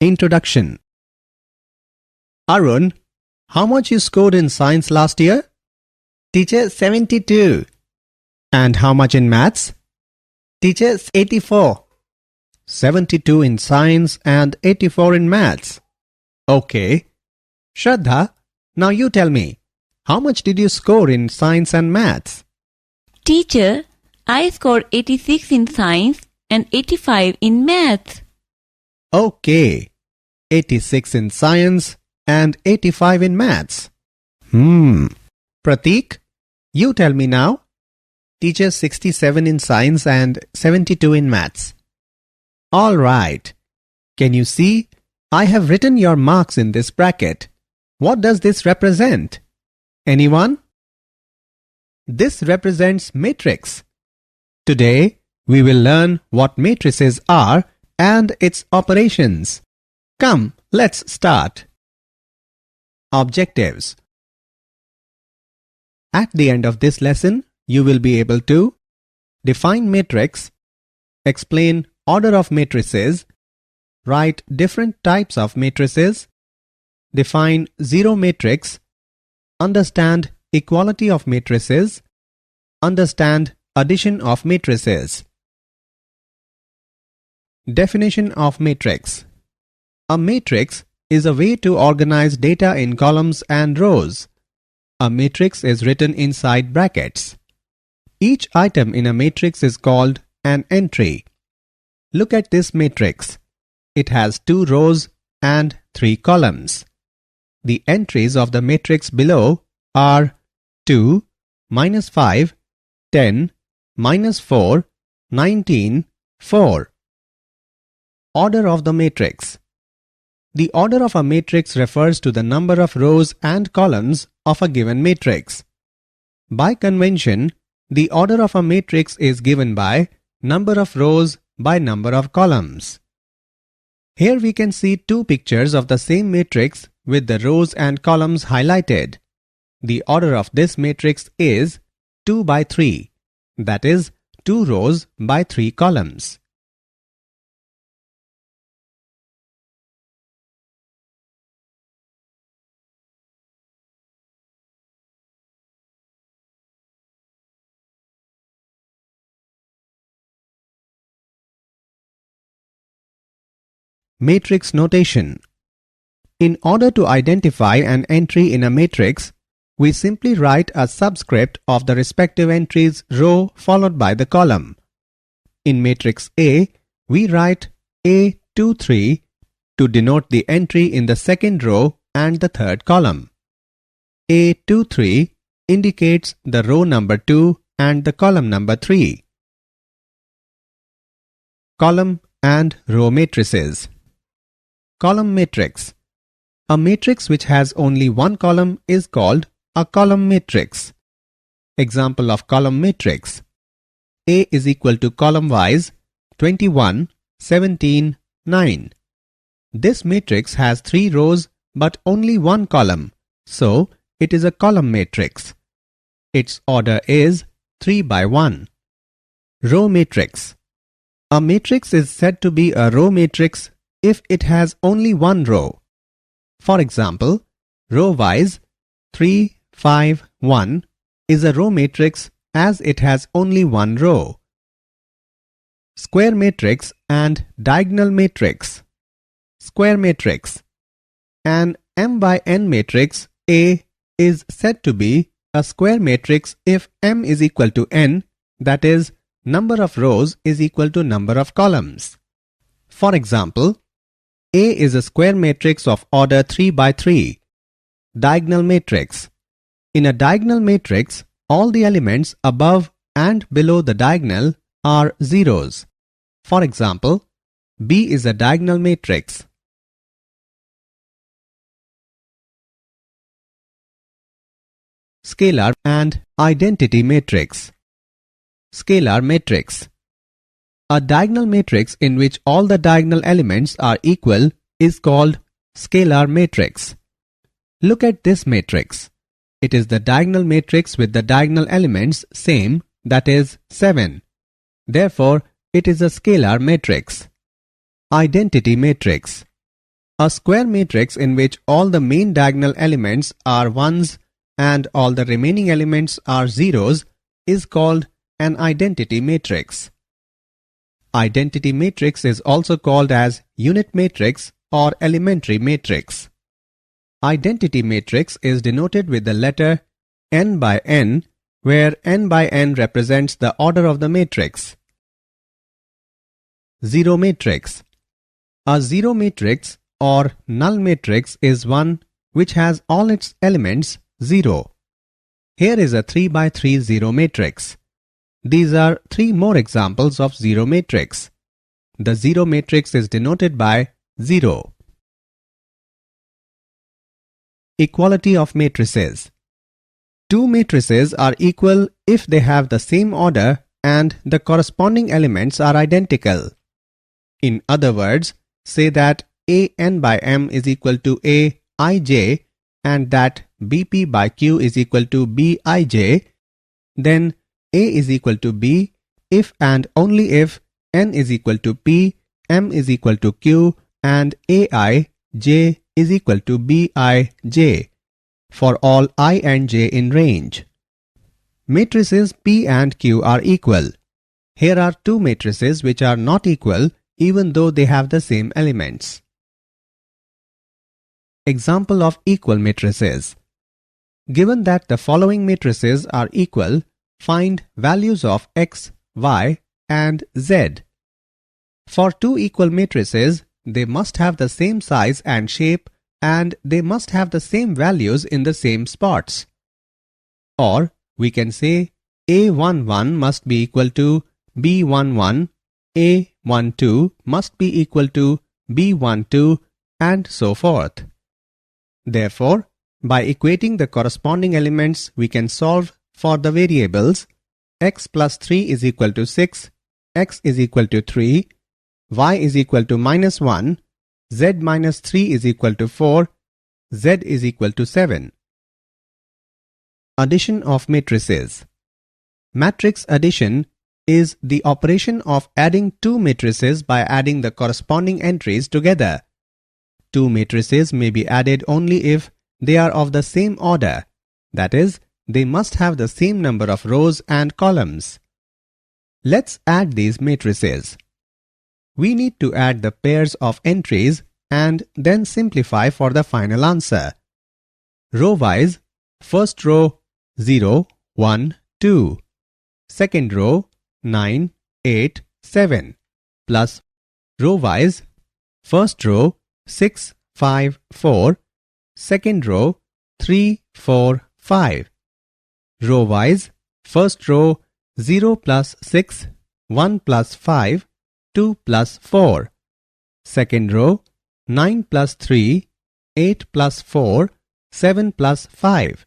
Introduction. Arun, how much you scored in science last year? Teacher, 72. And how much in maths? Teacher, 84. 72 in science and 84 in maths. Okay. Shraddha, now you tell me, how much did you score in science and maths? Teacher, I scored 86 in science and 85 in maths. Okay. 86 in science and 85 in maths. Pratik, you tell me now. Teacher, 67 in science and 72 in maths. All right. Can you see? I have written your marks in this bracket. What does this represent? Anyone? This represents matrix. Today, we will learn what matrices are and its operations. Come, let's start. Objectives. At the end of this lesson, you will be able to define matrix, explain order of matrices, write different types of matrices, define zero matrix, understand equality of matrices, understand addition of matrices. Definition of matrix. A matrix is a way to organize data in columns and rows. A matrix is written inside brackets. Each item in a matrix is called an entry. Look at this matrix. It has 2 rows and 3 columns. The entries of the matrix below are 2, -5, 10, -4, 19, 4. Order of the matrix. The order of a matrix refers to the number of rows and columns of a given matrix. By convention, the order of a matrix is given by number of rows by number of columns. Here we can see 2 pictures of the same matrix with the rows and columns highlighted. The order of this matrix is 2 by 3, that is 2 rows by 3 columns. Matrix notation. In order to identify an entry in a matrix, we simply write a subscript of the respective entry's row followed by the column. In matrix A, we write A23 to denote the entry in the second row and the third column. A23 indicates the row number 2 and the column number 3. Column and row matrices. Column matrix. A matrix which has only one column is called a column matrix. Example of column matrix. A is equal to column wise 21, 17, 9. This matrix has 3 rows but only one column, so it is a column matrix. Its order is 3 by 1. Row matrix. A matrix is said to be a row matrix if it has only one row. For example, row-wise 3, 5, 1 is a row matrix as it has only one row. Square matrix and diagonal matrix. Square matrix. An m by n matrix A is said to be a square matrix if m is equal to n, that is, number of rows is equal to number of columns. For example, A is a square matrix of order 3 by 3. Diagonal matrix. In a diagonal matrix, all the elements above and below the diagonal are zeros. For example, B is a diagonal matrix. Scalar and identity matrix. Scalar matrix. A diagonal matrix in which all the diagonal elements are equal is called scalar matrix. Look at this matrix. It is the diagonal matrix with the diagonal elements same, that is 7. Therefore, it is a scalar matrix. Identity matrix. A square matrix in which all the main diagonal elements are ones and all the remaining elements are zeros is called an identity matrix. Identity matrix is also called as unit matrix or elementary matrix. Identity matrix is denoted with the letter n by n, where n by n represents the order of the matrix. Zero matrix. A zero matrix or null matrix is one which has all its elements 0. Here is a 3 by 3 zero matrix. These are 3 more examples of zero matrix. The zero matrix is denoted by 0. Equality of matrices. Two matrices are equal if they have the same order and the corresponding elements are identical. In other words, say that AN by M is equal to AIJ and that BP by Q is equal to BIJ, then A is equal to B if and only if N is equal to P, M is equal to Q and AIJ is equal to BIJ for all I and J in range. Matrices P and Q are equal. Here are two matrices which are not equal even though they have the same elements. Example of equal matrices. Given that the following matrices are equal, find values of x, y and z. For two equal matrices, they must have the same size and shape and they must have the same values in the same spots. Or we can say A11 must be equal to B11, A12 must be equal to B12 and so forth. Therefore, by equating the corresponding elements, we can solve for the variables x plus 3 is equal to 6, x is equal to 3, y is equal to minus 1, z minus 3 is equal to 4, z is equal to 7. Addition of matrices. Matrix addition is the operation of adding two matrices by adding the corresponding entries together. Two matrices may be added only if they are of the same order, that is, they must have the same number of rows and columns. Let's add these matrices. We need to add the pairs of entries and then simplify for the final answer. Row-wise, first row 0, 1, 2, second row 9, 8, 7, plus row-wise, first row 6, 5, 4, second row 3, 4, 5. Row-wise, first row 0 plus 6, 1 plus 5, 2 plus 4. Second row 9 plus 3, 8 plus 4, 7 plus 5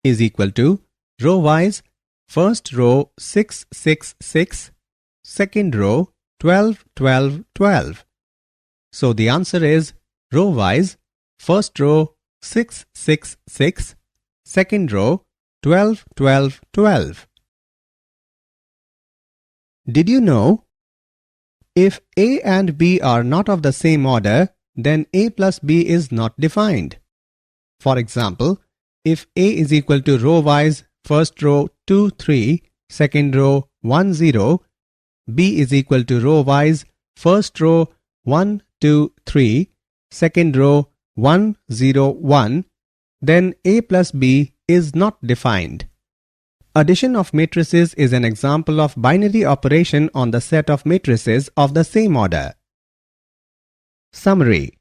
is equal to row-wise, first row 6, 6, 6, second row 12, 12, 12. So the answer is row-wise, first row 6, 6, 6, second row 12, 12, 12. Did you know? If A and B are not of the same order, then A plus B is not defined. For example, if A is equal to row-wise, first row 2, 3, second row 1, 0, B is equal to row-wise, first row 1, 2, 3, second row 1, 0, 1, then A plus B is not defined. Addition of matrices is an example of binary operation on the set of matrices of the same order. Summary.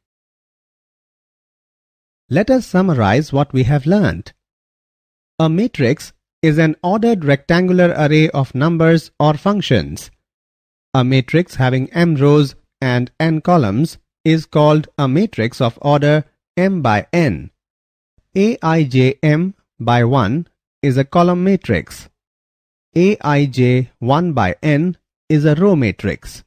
Let us summarize what we have learnt. A matrix is an ordered rectangular array of numbers or functions. A matrix having m rows and n columns is called a matrix of order m by n. Aij by 1 is a column matrix. Aij 1 by n is a row matrix.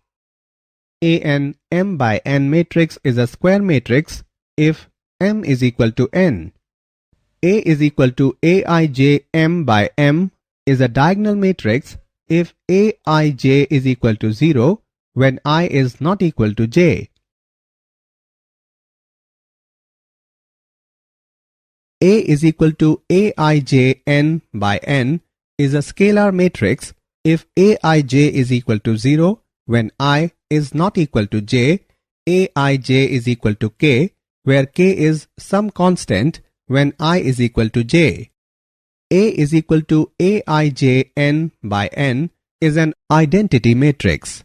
An m by n matrix is a square matrix if m is equal to n. A is equal to Aij m by m is a diagonal matrix if Aij is equal to 0 when I is not equal to j. A is equal to Aij n by n is a scalar matrix if Aij is equal to 0 when I is not equal to j, Aij is equal to k, where k is some constant when I is equal to j. A is equal to Aij n by n is an identity matrix.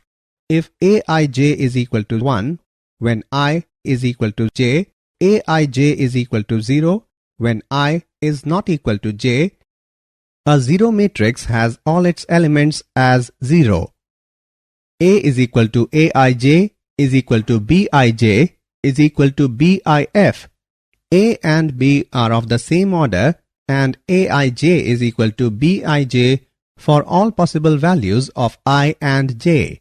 If Aij is equal to 1 when I is equal to j, Aij is equal to 0 when I is not equal to j, a zero matrix has all its elements as 0. A is equal to Aij is equal to Bij is equal to Bif. A and B are of the same order and Aij is equal to Bij for all possible values of I and j.